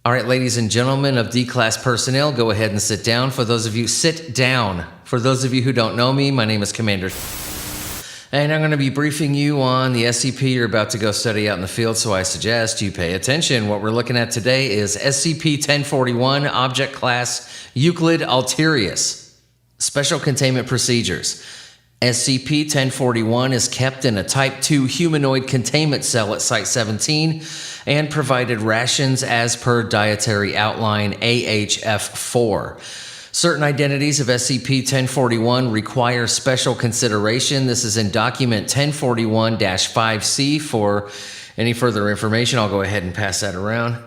All right, ladies and gentlemen of D-Class personnel, go ahead and sit down. Sit down. For those of you who don't know me, my name is Commander, and I'm going to be briefing you on the SCP you're about to go study out in the field, so I suggest you pay attention. What we're looking at today is SCP-1041, Object Class Euclid-alterius. Special Containment Procedures. SCP-1041 is kept in a Type 2 humanoid containment cell at Site-17 and provided rations as per Dietary Outline AHF-4. Certain identities of SCP-1041 require special consideration. This is in Document 1041-5C. For any further information, I'll go ahead and pass that around.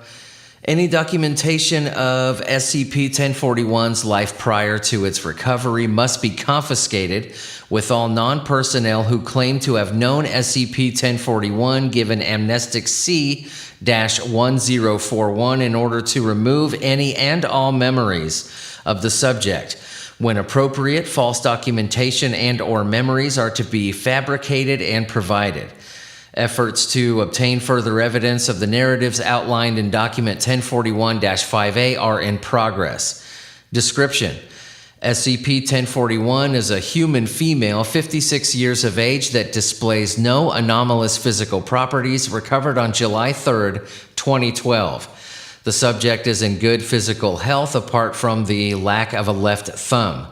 Any documentation of SCP-1041's life prior to its recovery must be confiscated, with all non-personnel who claim to have known SCP-1041 given amnestic C-1041 in order to remove any and all memories of the subject. When appropriate, false documentation and/or memories are to be fabricated and provided. Efforts to obtain further evidence of the narratives outlined in Document 1041-5A are in progress. Description: SCP-1041 is a human female, 56 years of age, that displays no anomalous physical properties, recovered on July 3rd, 2012. The subject is in good physical health apart from the lack of a left thumb.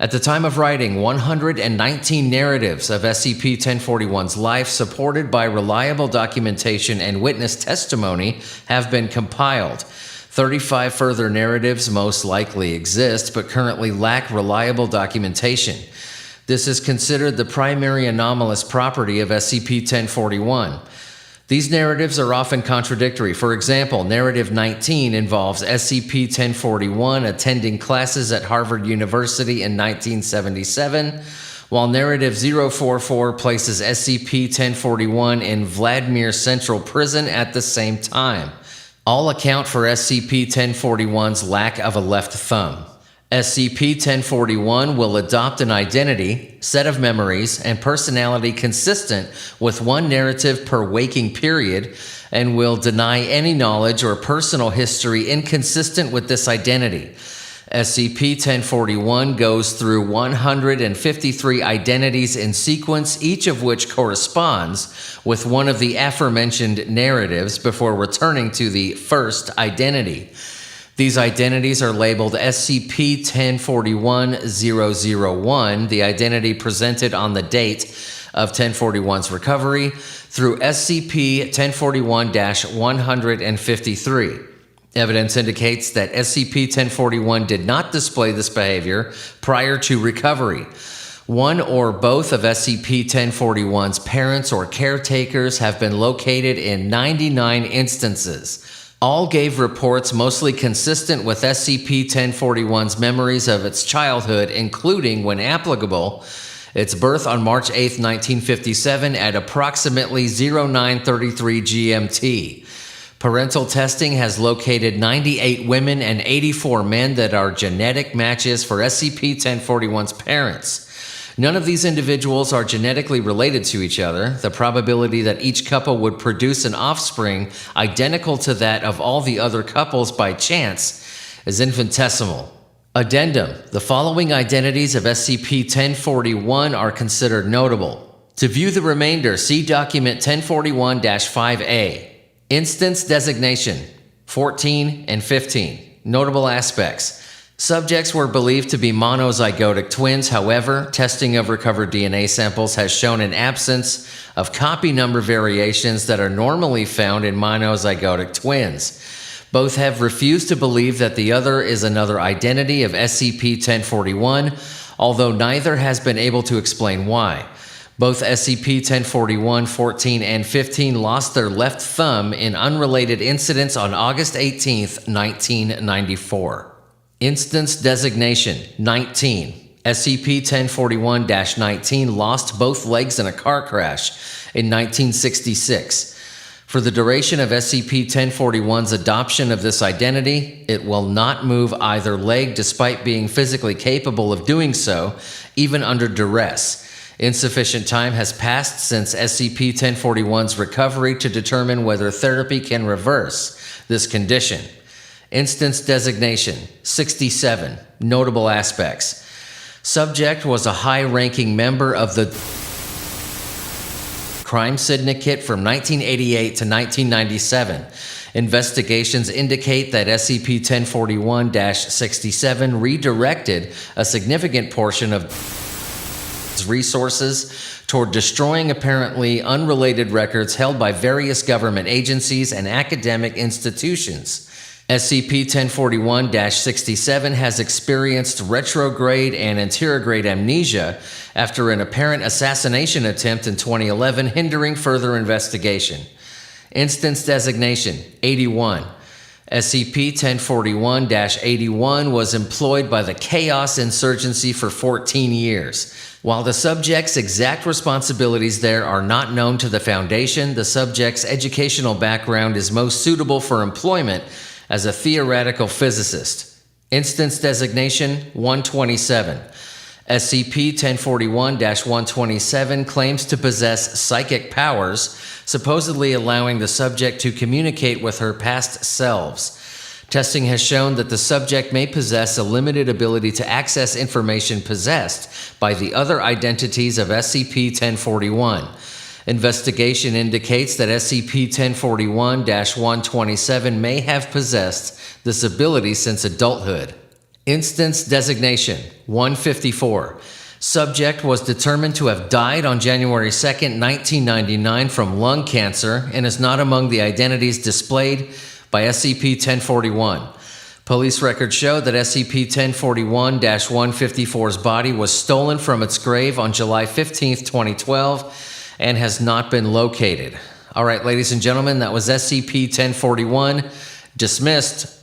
At the time of writing, 119 narratives of SCP-1041's life, supported by reliable documentation and witness testimony, have been compiled. 35 further narratives most likely exist, but currently lack reliable documentation. This is considered the primary anomalous property of SCP-1041. These narratives are often contradictory. For example, Narrative 19 involves SCP-1041 attending classes at Harvard University in 1977, while Narrative 044 places SCP-1041 in Vladimir Central Prison at the same time. All account for SCP-1041's lack of a left thumb. SCP-1041 will adopt an identity, set of memories, and personality consistent with one narrative per waking period, and will deny any knowledge or personal history inconsistent with this identity. SCP-1041 goes through 153 identities in sequence, each of which corresponds with one of the aforementioned narratives before returning to the first identity. These identities are labeled SCP-1041-001, the identity presented on the date of 1041's recovery, through SCP-1041-153. Evidence indicates that SCP-1041 did not display this behavior prior to recovery. One or both of SCP-1041's parents or caretakers have been located in 99 instances. All gave reports mostly consistent with SCP-1041's memories of its childhood, including, when applicable, its birth on March 8, 1957 at approximately 0933 GMT. Parental testing has located 98 women and 84 men that are genetic matches for SCP-1041's parents. None of these individuals are genetically related to each other. The probability that each couple would produce an offspring identical to that of all the other couples by chance is infinitesimal. Addendum: the following identities of SCP-1041 are considered notable. To view the remainder, see Document 1041-5A. Instance designation: 14 and 15. Notable aspects: subjects were believed to be monozygotic twins. However, testing of recovered DNA samples has shown an absence of copy number variations that are normally found in monozygotic twins. Both have refused to believe that the other is another identity of SCP-1041, although neither has been able to explain why. Both SCP-1041, 14, and 15 lost their left thumb in unrelated incidents on August 18, 1994. Instance designation: 19. SCP-1041-19 lost both legs in a car crash in 1966. For the duration of SCP-1041's adoption of this identity, it will not move either leg despite being physically capable of doing so, even under duress. Insufficient time has passed since SCP-1041's recovery to determine whether therapy can reverse this condition. Instance designation, 67. Notable aspects. Subject was a high-ranking member of the crime syndicate from 1988 to 1997. Investigations indicate that SCP-1041-67 redirected a significant portion of resources toward destroying apparently unrelated records held by various government agencies and academic institutions. SCP-1041-67 has experienced retrograde and anterograde amnesia after an apparent assassination attempt in 2011 hindering further investigation. Instance designation, 81. SCP-1041-81 was employed by the Chaos Insurgency for 14 years. While the subject's exact responsibilities there are not known to the Foundation, the subject's educational background is most suitable for employment as a theoretical physicist. Instance designation, 127. SCP-1041-127 claims to possess psychic powers, supposedly allowing the subject to communicate with her past selves. Testing has shown that the subject may possess a limited ability to access information possessed by the other identities of SCP-1041. Investigation indicates that SCP-1041-127 may have possessed this ability since adulthood. Instance designation, 154. Subject was determined to have died on January 2, 1999 from lung cancer and is not among the identities displayed by SCP-1041. Police records show that SCP-1041-154's body was stolen from its grave on July 15, 2012 and has not been located. All right, ladies and gentlemen, that was SCP-1041, dismissed.